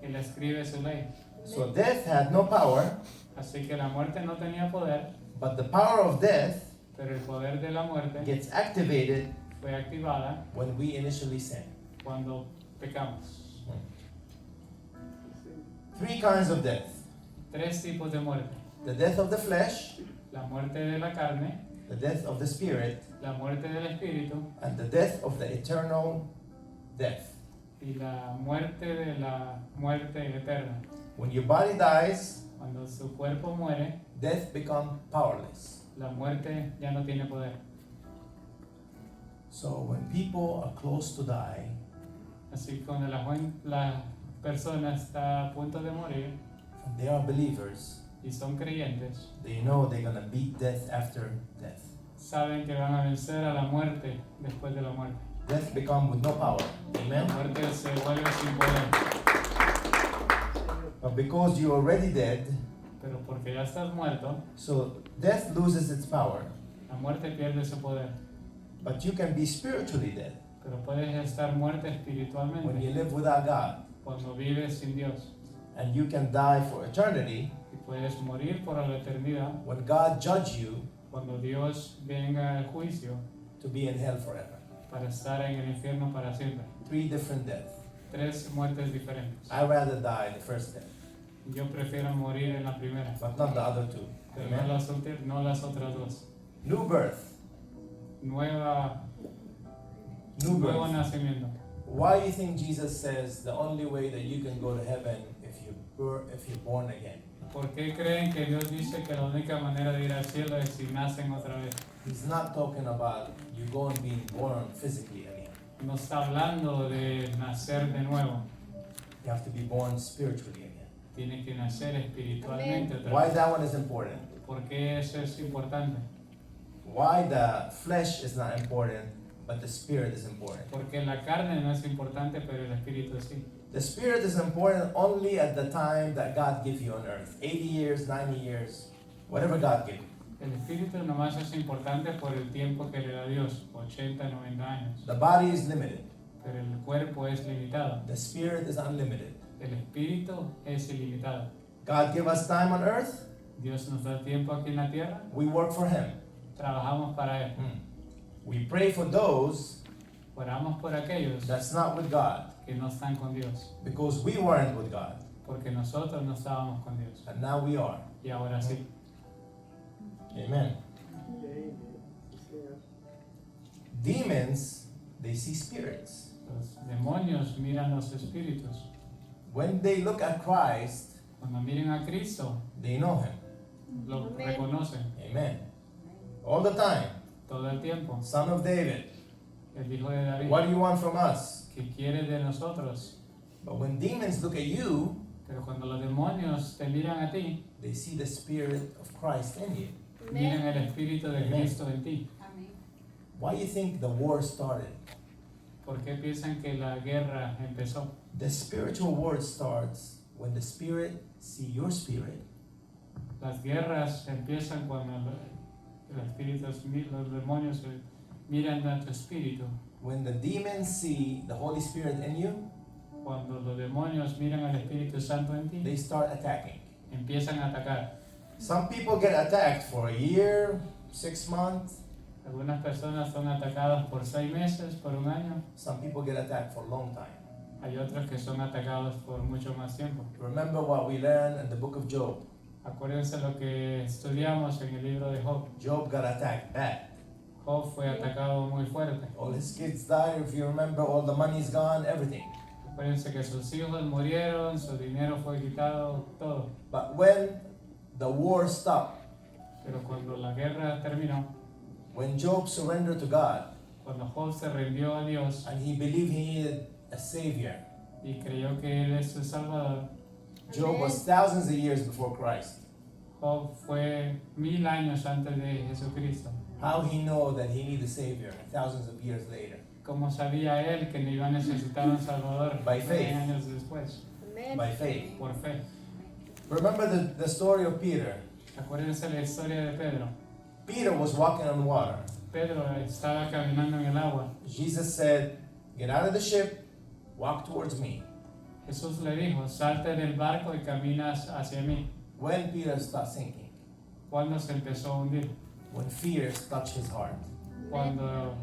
Él escribe su ley. So death had no power, Así que la muerte no tenía poder, but the power of death pero el poder de la muerte gets activated fue activada when we initially sin. cuando pecamos. 3 kinds of death. 3 tipos de muerte. The death of the flesh, La muerte de la carne, the death of the spirit, la muerte del espíritu and the death of the eternal death. y la muerte de la muerte eterna. When your body dies, Cuando su cuerpo muere, death becomes powerless. la muerte ya no tiene poder. So when people are close to die, Así que cuando la persona está a punto de morir and they are believers, y son creyentes, they know they're going to beat death after death. saben que van a vencer a la muerte después de la muerte. Death becomes with no power. La Amen? muerte se vuelve sin poder. But because you're already dead, Pero porque ya estás muerto, so death loses its power. la muerte pierde su poder. But you can be spiritually dead Pero puedes estar muerto when you espiritualmente live without God. cuando vives sin Dios. And you can die for eternity Y puedes morir por la eternidad when God judge you cuando Dios venga al juicio to be in hell forever. para estar en el infierno para siempre. 3 different deaths. 3 muertes diferentes. I'd rather die the first death, Yo prefiero morir en la primera, but not the other 2. pero no Amen? no las otras dos. New birth. Nuevo Birth. nacimiento. Why do you think Jesus says the only way that you can go to heaven if you're born again? ¿Por qué creen que Dios dice que la única manera de ir al cielo es si nacen otra vez? He's not talking about you going being born physically again. No está hablando de nacer de nuevo. You have to be born spiritually again. Tiene que nacer espiritualmente otra Why vez. that one is important? ¿Por qué eso es importante? Why the flesh is not important, but the spirit is important. Porque la carne no es importante, pero el espíritu sí. The spirit is important only at the time that God gives you on earth. 80 years, 90 years, whatever God gives you. El espíritu nomás es importante por el tiempo que le da Dios, 80, 90 años. The body is limited. Pero el cuerpo es limitado. The spirit is unlimited. El espíritu es ilimitado. God give us time on earth. Dios nos da tiempo aquí en la tierra, We work for Him. trabajamos para Él. We pray for those Oramos por aquellos that's not with God que no están con Dios, because we weren't with God porque nosotros no estábamos con Dios. and now we are. Y ahora sí. Amen. Demons, they see spirits. Los demonios miran los espíritus. When they look at Christ, Cuando miran a Cristo, they know Him. lo Amén. reconocen Amen. All the time. todo el tiempo. Son of David, El hijo de David, what do you want from us? que quiere de nosotros. But when demons look at you, Pero cuando los demonios te miran a ti, they see the spirit of Christ in you. miran el espíritu de Amén. Cristo en ti. Why do you think the war started? ¿Por qué piensan que la guerra empezó? The spiritual war starts when the spirit see your spirit. Las guerras empiezan cuando los espíritus, los demonios miran a tu espíritu. When the demons see the Holy Spirit in you, Cuando los demonios miran al Espíritu Santo en ti, they start attacking. empiezan a atacar. Some people get attacked for a year, 6 months. Algunas personas son atacadas por 6 meses, por un año. Some people get attacked for a long time. Hay otros que son atacados por mucho más tiempo. Remember what we learned in the book of Job. Acuérdense lo que estudiamos en el libro de Job. Job got attacked bad. Job fue atacado muy fuerte. All his kids died, if you remember, all the money's gone, everything. Acuérdense que sus hijos murieron, su dinero fue quitado, todo. But when the war stopped, Pero cuando la guerra terminó, when Job surrendered to God, cuando Job se rindió a Dios and he believed he needed a savior, y creyó que Él es su Salvador, Job was thousands of years before Christ. Job fue 1000 años antes de Jesucristo. How he know that he needed a savior thousands of years later? ¿Cómo sabía él que no iba a necesitar un Salvador By faith. 100 años después? Amen. By faith. Por fe. Remember the story of Peter. Acuérdense la historia de Pedro. Peter was walking on water. Pedro estaba caminando en el agua. Jesus said, "Get out of the ship, walk towards me." Jesús le dijo, salte del barco y caminas hacia mí. When Peter started sinking, Cuando se empezó a hundir, when fear touched his heart, cuando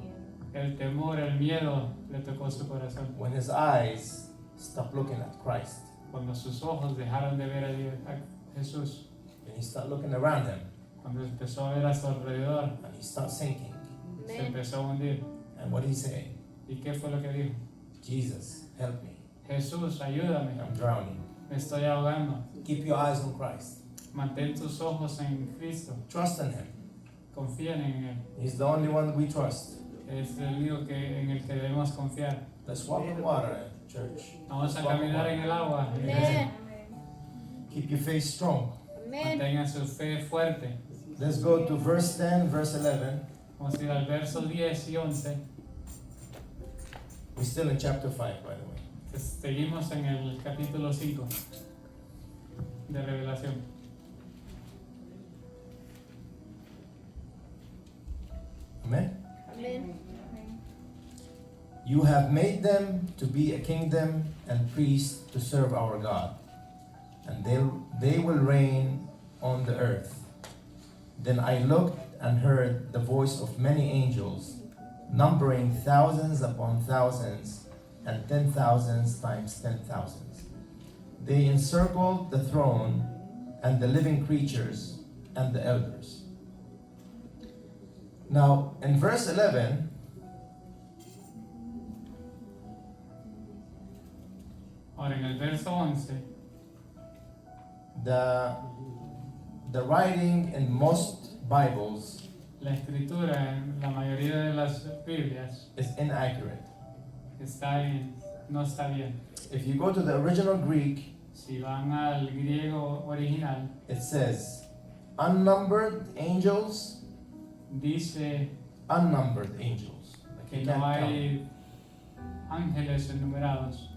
el temor, el miedo le tocó su corazón, when his eyes stopped looking at Christ, cuando sus ojos dejaron de ver a Jesús, and he started looking around him, cuando empezó a ver a su alrededor, and he started sinking. se Amen. empezó a hundir. And what did he say? ¿Y qué fue lo que dijo? Jesus, help me. Jesús, ayúdame, I'm drowning. me estoy ahogando. Keep your eyes on Christ. Mantén tus ojos en Cristo, Trust in him. confíen en Él. He's the only one we trust. Es el único en el que debemos confiar. Let's walk on water, church. Vamos a Let's walk on caminar en water. el agua. Amen. Keep your faith strong. Amen. Mantengan su fe fuerte. Let's go to verse 10, verse 11. Vamos a ir al verso 10 y 11. We're still in chapter 5, by the way. Seguimos en el capítulo 5 de Revelación. Amen. Amen. You have made them to be a kingdom and priests to serve our God, and they will reign on the earth. Then I looked and heard the voice of many angels, numbering thousands upon thousands, and 10,000s times 10,000s. They encircled the throne and the living creatures and the elders. Now, in verse 11, Ahora en el verso 11, the writing in most Bibles la escritura en la mayoría de las Biblias is inaccurate. no está bien. If you go to the original Greek, Si van al griego original, it says unnumbered angels, dice unnumbered angels. Like que you no can't count. hay ángeles enumerados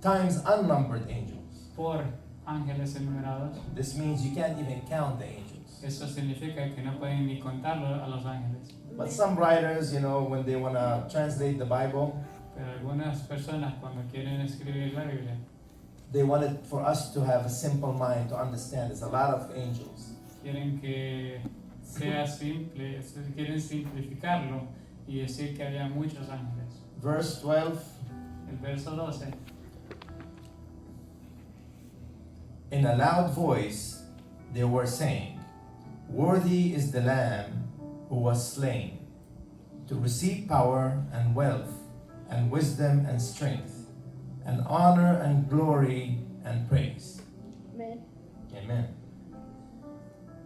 Times unnumbered angels. por ángeles enumerados. This means you can't even count the angels. Eso significa que no pueden ni contarlo a los ángeles. But some writers, when they want to translate the Bible, Pero algunas personas cuando quieren escribir la Biblia, they want it for us to have a simple mind to understand. There's a lot of angels. quieren que sea simple, quieren simplificarlo y decir que había muchos ángeles. Verse 12. El verso 12, In a loud voice, they were saying, "Worthy is the Lamb who was slain, to receive power and wealth, and wisdom and strength, and honor and glory and praise." Amen. Amen.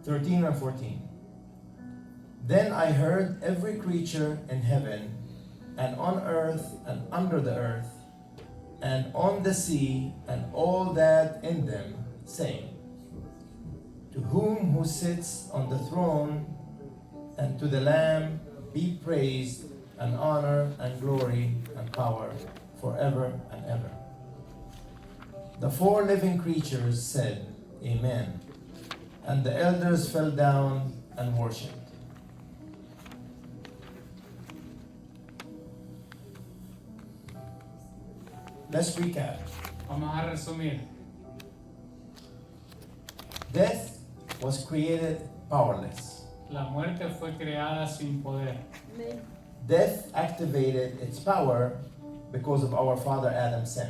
13 and 14. Then I heard every creature in heaven, and on earth, and under the earth, and on the sea, and all that in them, saying, "To whom who sits on the throne, and to the Lamb be praise, and honor, and glory, and power, forever and ever." The four living creatures said, "Amen." And the elders fell down and worshipped. Let's recap. vamos a resumir. Death was created powerless. La muerte fue creada sin poder. Amen. Death activated its power because of our father Adam's sin.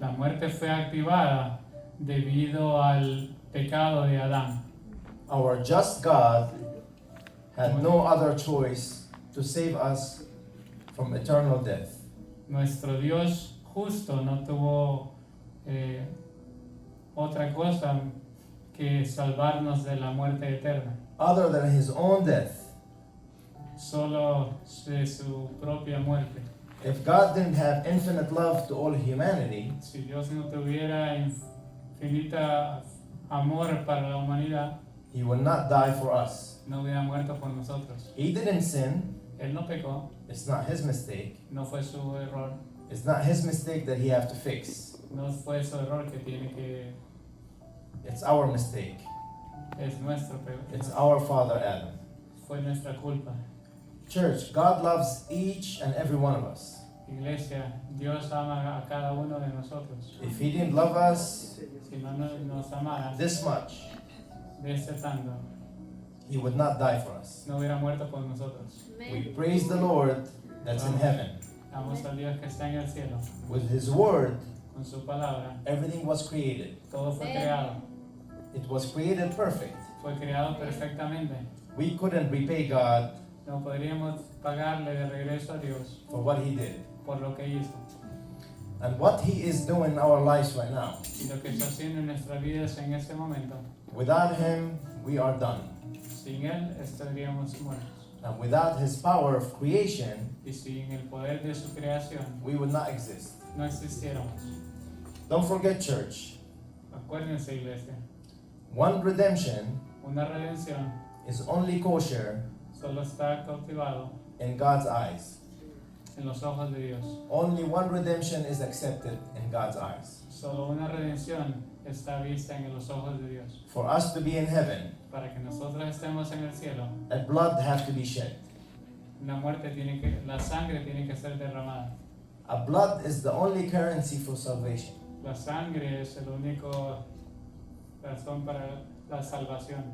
La muerte fue activada debido al pecado de Adán. Our just God had no other choice to save us from eternal death. Nuestro Dios justo no tuvo otra cosa que salvarnos de la muerte eterna, Other than his own death. solo de su propia muerte. If God didn't have infinite love to all humanity, Si Dios no tuviera infinita amor para la humanidad, he would not die for us. no hubiera muerto por nosotros. He didn't sin. Él no pecó, It's not his mistake. no fue su error, It's not his mistake that he have to fix. no fue su error que tiene que, It's our mistake. es nuestro It's pecado, our father Adam. fue nuestra culpa. Church, God loves each and every one of us. Iglesia, Dios ama a cada uno de nosotros. If he didn't love us Si no nos amara this much, de ese tanto, he would not die for us. no hubiera muerto por nosotros. We Amen. praise the Lord that's in heaven. Damos al Dios que está en el cielo, With his word, con su palabra, everything was created. todo fue Amen. creado, It was created perfect. fue creado perfectamente. We couldn't repay God No podríamos pagarle de regreso a Dios for what he did. por lo que hizo. And what he is doing in our lives right now. Y lo que está haciendo en nuestras vidas en este momento, Without him, we are done. sin Él estaríamos muertos. And without his power of creation, Y sin el poder de su creación, we would not exist. no existiéramos. Don't forget, church, Acuérdense, iglesia, one redemption una redención is only kosher solo está cautivado in God's eyes. en los ojos de Dios. Only one redemption is accepted in God's eyes. Solo una redención está vista en los ojos de Dios. For us to be in heaven, Para que nosotros estemos en el cielo, that blood have to be shed. la sangre tiene que ser derramada. A blood is the only currency for salvation. La sangre es el único razón para la salvación.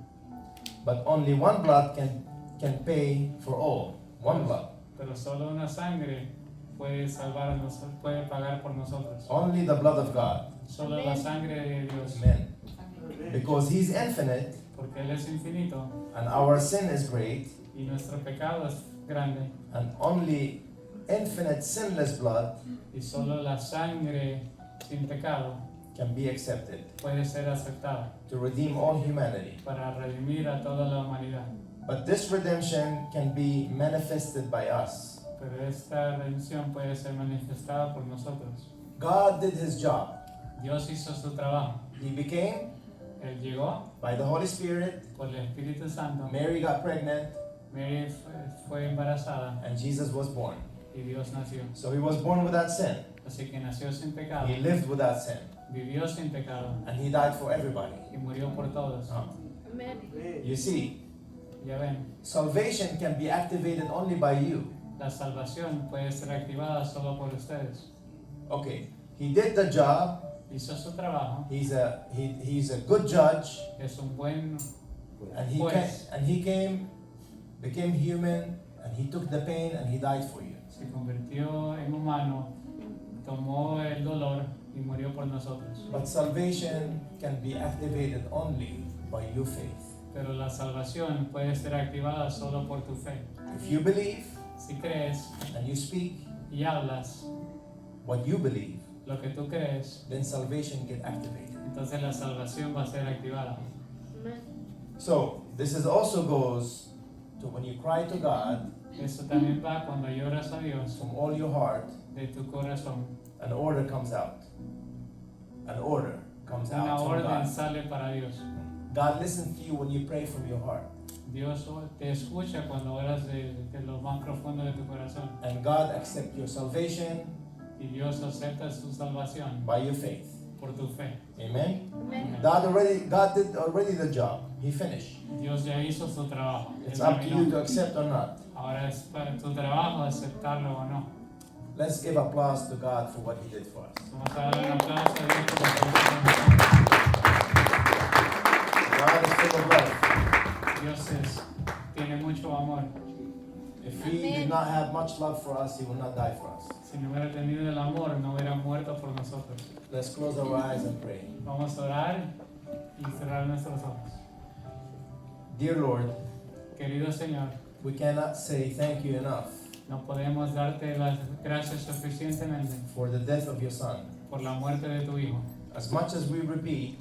But only one blood can pay for all. One blood. Pero solo una sangre puede puede pagar por nosotros. Only the blood of God. Solo la sangre de Dios. Amen. Because he's infinite Porque Él es infinito and our sin is great, y nuestro pecado es grande. and only infinite sinless blood Y solo la sangre sin pecado can be accepted puede ser aceptada to redeem all humanity. para redimir a toda la humanidad. But this redemption can be manifested by us. Pero esta redención puede ser manifestada por nosotros. God did his job. Dios hizo su trabajo. He became, Él llegó by the Holy Spirit, por el Espíritu Santo. Mary got pregnant, Mary fue embarazada and Jesus was born. y Dios nació. So he was born without sin. Así que nació sin pecado, He lived without sin. vivió sin pecado And he died for everybody. y murió por todos. Amen. You see, Ya ven, salvation can be activated only by you. la salvación puede ser activada solo por ustedes. Okay, he did the job. Hizo su trabajo, He's a good judge, es un buen and he Juez. came, became human, and he took the pain and he died for you. Se convirtió en humano, tomó el dolor y murió por nosotros. But salvation can be activated only by your faith. Pero la salvación puede ser activada solo por tu fe. If you believe Si crees and you speak y hablas what you believe, lo que tú crees, then salvation get activated. entonces la salvación va a ser activada. Amen. So this is also goes to when you cry to God Eso también va cuando lloras a Dios from all your heart, de tu corazón. an order comes out. An order comes Una out from orden God. sale para Dios. God listens to you when you pray from your heart. Dios te escucha cuando oras de lo más profundo de tu corazón. And God accepts your salvation Y Dios acepta su salvación by your faith. por tu fe. Amen. Amen. God did already the job. He finished. Dios ya hizo su trabajo. It's Él up to you terminó. to accept or not. Ahora es para tu trabajo aceptarlo o no. Let's give applause to God for what He did for us. Vamos a darle un aplauso a Dios por lo que hizo. God is full of love. Dios tiene mucho amor. If he did not have much love for us, he would not die for us. Si no hubiera tenido el amor, no hubiera muerto por nosotros. Let's close our eyes and pray. Vamos a orar y cerrar nuestros ojos. Dear Lord, Querido Señor, we cannot say thank you enough no podemos darte las gracias suficientemente for the death of your son. por la muerte de tu Hijo. As much as we repeat,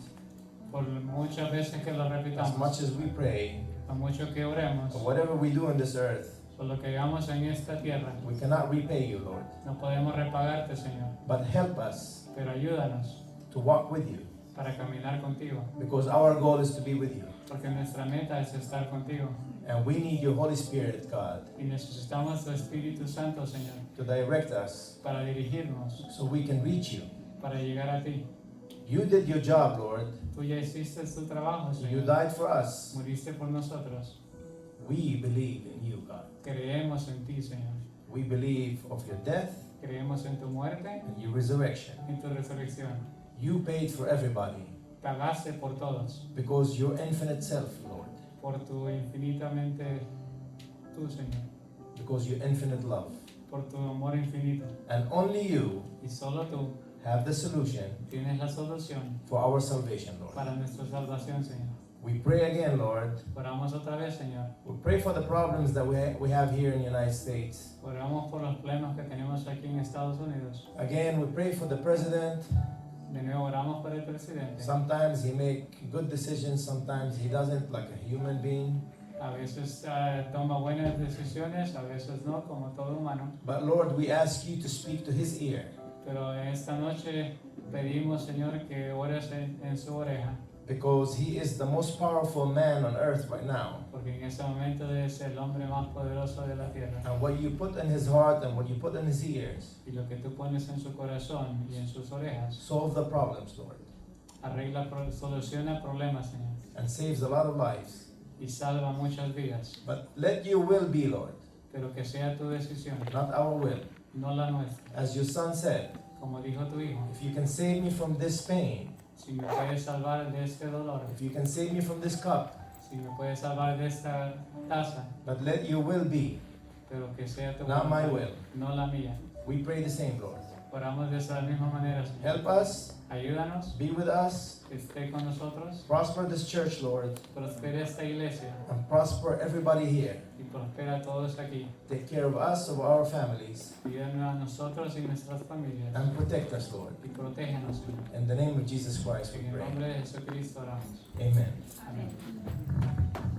Por muchas veces que lo as repitamos, much as we pray, a mucho que oremos, or whatever we do on this earth, por lo que hagamos en esta tierra, we cannot repay you, Lord. no podemos repagarte, Señor, But help us pero ayúdanos to walk with you, para caminar contigo, because our goal is to be with you. porque nuestra meta es estar contigo And we need your Holy Spirit, God, y necesitamos tu Espíritu Santo, Señor, to direct us para dirigirnos, so we can reach you. para llegar a ti. You did your job, Lord. Tú ya hiciste tu trabajo, You Señor. died for us. Moriste por nosotros. We believe in you, God. Creemos en ti, Señor. We believe of your death Creemos en tu muerte, and your resurrection. en tu resurrección. You paid for everybody Pagaste por todos, because your infinite self, Lord, por tu infinitamente tú, Señor, because your infinite love. por tu amor infinito. And only you Y solo tú have the solution tienes la solución for our salvation, Lord. para nuestra salvación, Señor. We pray again, Lord. Oramos otra vez, Señor. We pray for the problems that we have here in the United States. Oramos por los problemas que tenemos aquí en Estados Unidos. Again, we pray for the president. De nuevo oramos por el presidente. Sometimes he make good decisions, sometimes he doesn't, like a human being. A veces toma buenas decisiones, a veces no, como todo humano. But Lord, we ask you to speak to his ear, Pero esta noche pedimos, Señor, que ores en su oreja, because he is the most powerful man on earth right now. porque en este momento es el hombre más poderoso de la tierra. And what you put in his heart and what you put in his ears, Y lo que tú pones en su corazón y en sus orejas, solve the problems, Lord, soluciona problemas, Señor, and saves a lot of lives. y salva muchas vidas. But let your will be, Lord, Pero que sea tu decisión, not our will. no la nuestra. As your son said, Como dijo tu hijo, if you can save me from this pain, si me puedes salvar de este dolor, if you can save me from this cup, si me puedes salvar de esta taza, but let your will be, pero que sea tu not my voluntad, will. no la mía. We pray the same, Lord. Oramos de esa misma manera, Señor. Help us, Ayúdanos, be with us, que esté con nosotros, prosper this church, Lord, prospera esta iglesia and prosper everybody here. y prospera a todos aquí. Take care of us, of our families, Cuídanos a nosotros y nuestras familias and protect us, Lord. y protégenos, Señor. In the name of Jesus Christ, we En el pray. nombre de Jesucristo oramos. Amen. Amén.